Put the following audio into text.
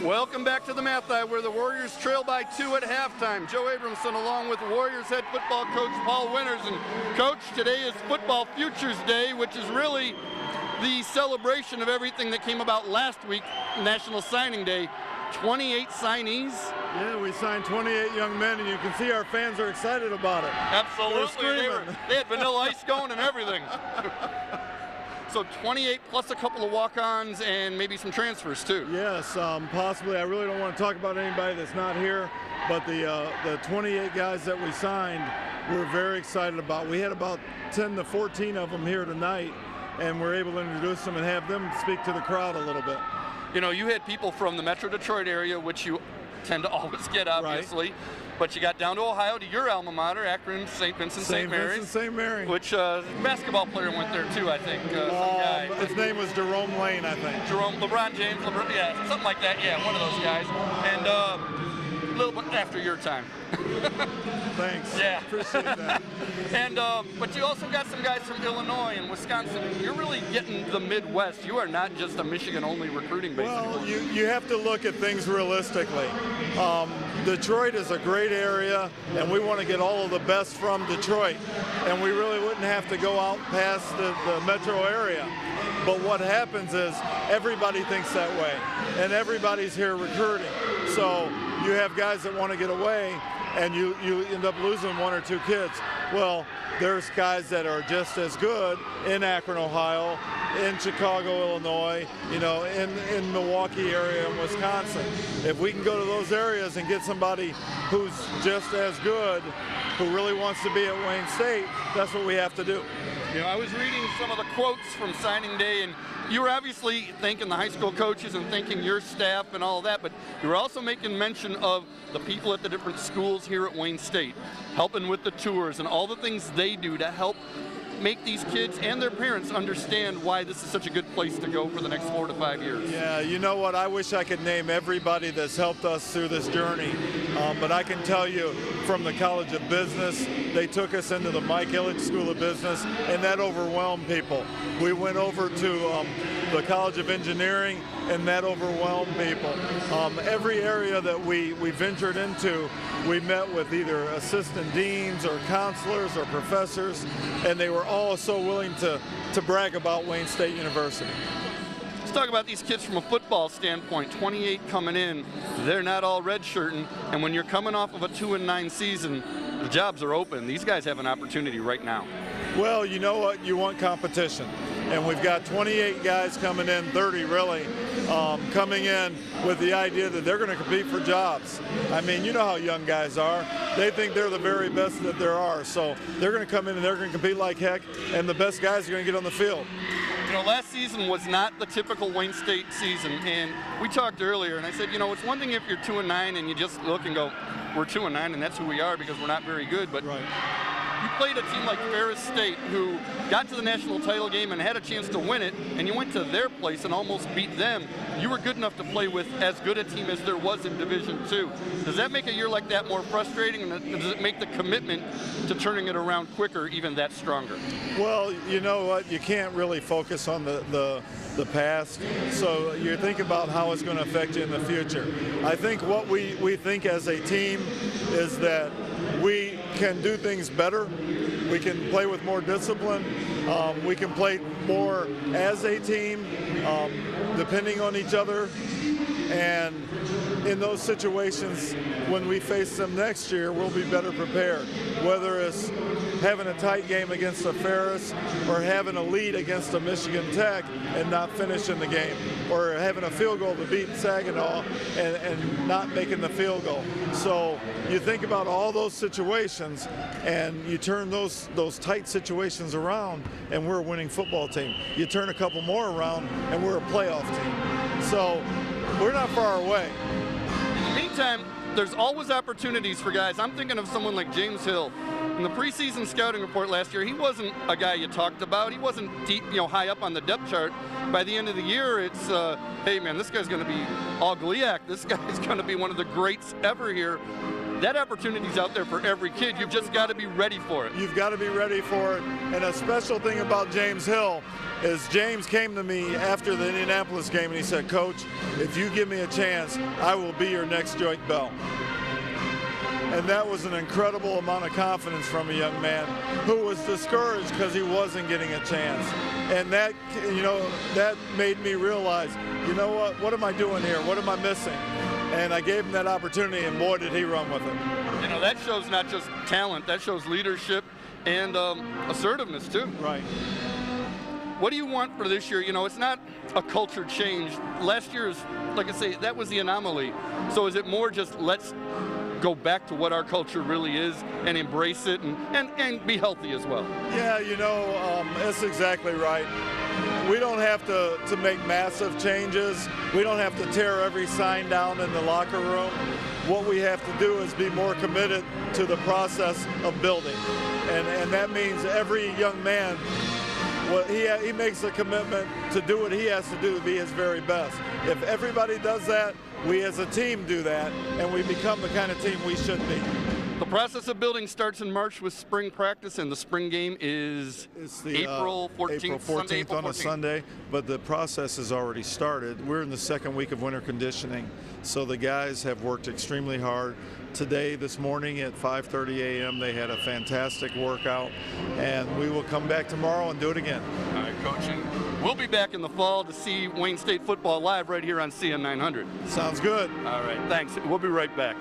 Welcome back to the Math Eye, where the Warriors trail by 2 at halftime. Joe Abramson along with Warriors head football coach Paul Winters. And Coach, today is Football Futures Day, which is really the celebration of everything that came about last week, National Signing Day. 28 signees. Yeah, we signed 28 young men, and you can see our fans are excited about it. Absolutely. They had Vanilla Ice going and everything. So 28 plus a couple of walk-ons and maybe some transfers too. Yes, possibly. I really don't want to talk about anybody that's not here, but the 28 guys that we signed, we're very excited about. We had about 10 to 14 of them here tonight, and we're able to introduce them and have them speak to the crowd a little bit. You know, you had people from the Metro Detroit area, which you tend to always get, obviously. Right. But you got down to Ohio, to your alma mater, Akron, St. Vincent, St. Mary's. St. Mary. Which basketball player went there too, I think. Some guy. His name was Jerome Lane, I think. LeBron James, yeah, something like that. Yeah, one of those guys. And a little bit after your time. Thanks. Yeah. Appreciate that. And but you also got some guys from Illinois and Wisconsin. You're really getting the Midwest. You are not just a Michigan-only recruiting base anymore. Well, you have to look at things realistically. Detroit is a great area, and we want to get all of the best from Detroit. And we really wouldn't have to go out past the metro area. But what happens is everybody thinks that way, and everybody's here recruiting. So you have guys that want to get away, and you end up losing one or two kids. Well, there's guys that are just as good in Akron, Ohio, in Chicago, Illinois, you know, in Milwaukee area and Wisconsin. If we can go to those areas and get somebody who's just as good, who really wants to be at Wayne State, that's what we have to do. You know, I was reading some of the quotes from signing day, and you were obviously thanking the high school coaches and thanking your staff and all of that, but you were also making mention of the people at the different schools here at Wayne State, helping with the tours and all the things they do to help make these kids and their parents understand why this is such a good place to go for the next 4 to 5 years. Yeah, you know what? I wish I could name everybody that's helped us through this journey, but I can tell you from the College of Business, they took us into the Mike Ilitch School of Business, and that overwhelmed people. We went over to the College of Engineering, and that overwhelmed people. Every area that we ventured into, we met with either assistant deans or counselors or professors, and they were all so willing to brag about Wayne State University. Let's talk about these kids from a football standpoint. 28 coming in, they're not all redshirting, and when you're coming off of a 2-9 season, the jobs are open. These guys have an opportunity right now. Well, you know what? You want competition. And we've got 28 guys coming in, 30 really, coming in with the idea that they're going to compete for jobs. I mean, you know how young guys are. They think they're the very best that there are. So they're going to come in and they're going to compete like heck, and the best guys are going to get on the field. You know, last season was not the typical Wayne State season, and we talked earlier, and I said, you know, it's one thing if you're 2-9 and you just look and go, we're 2-9 and that's who we are because we're not very good, but right. You played a team like Ferris State who got to the national title game and had a chance to win it, and you went to their place and almost beat them. You were good enough to play with as good a team as there was in Division II. Does that make a year like that more frustrating, and does it make the commitment to turning it around quicker even that stronger? Well, you know what? You can't really focus on the past, so you think about how it's going to affect you in the future. I think what we think as a team is that we can do things better. We can play with more discipline. We can play more as a team, depending on each other. And in those situations, when we face them next year, we'll be better prepared. Whether it's having a tight game against a Ferris or having a lead against a Michigan Tech and not finishing the game, or having a field goal to beat Saginaw and not making the field goal. So you think about all those situations and you turn those tight situations around and we're a winning football team. You turn a couple more around and we're a playoff team. So we're not far away. In the meantime, there's always opportunities for guys. I'm thinking of someone like James Hill. In the preseason scouting report last year, he wasn't a guy you talked about. He wasn't deep, high up on the depth chart. By the end of the year, it's, hey man, this guy's going to be all GLIAC. This guy's going to be one of the greats ever here. That opportunity's out there for every kid. You've just got to be ready for it. You've got to be ready for it. And a special thing about James Hill is James came to me after the Indianapolis game and he said, "Coach, if you give me a chance, I will be your next Joint Bell." And that was an incredible amount of confidence from a young man who was discouraged because he wasn't getting a chance. And that, that made me realize, what am I doing here? What am I missing? And I gave him that opportunity, and boy, did he run with it. That shows not just talent, that shows leadership and assertiveness too. Right. What do you want for this year? It's not a culture change. Last year's, like I say, that was the anomaly. So is it more just let's go back to what our culture really is and embrace it and be healthy as well? Yeah, that's exactly right. We don't have to make massive changes. We don't have to tear every sign down in the locker room. What we have to do is be more committed to the process of building. And that means every young man, he makes a commitment to do what he has to do to be his very best. If everybody does that, we as a team do that, and we become the kind of team we should be. The process of building starts in March with spring practice, and the spring game is April 14th, April 14th on a Sunday, but the process has already started. We're in the second week of winter conditioning, so the guys have worked extremely hard. Today, this morning at 5:30 a.m., they had a fantastic workout, and we will come back tomorrow and do it again. All right, Coach. We'll be back in the fall to see Wayne State football live right here on CN 900. Sounds good. All right, thanks. We'll be right back.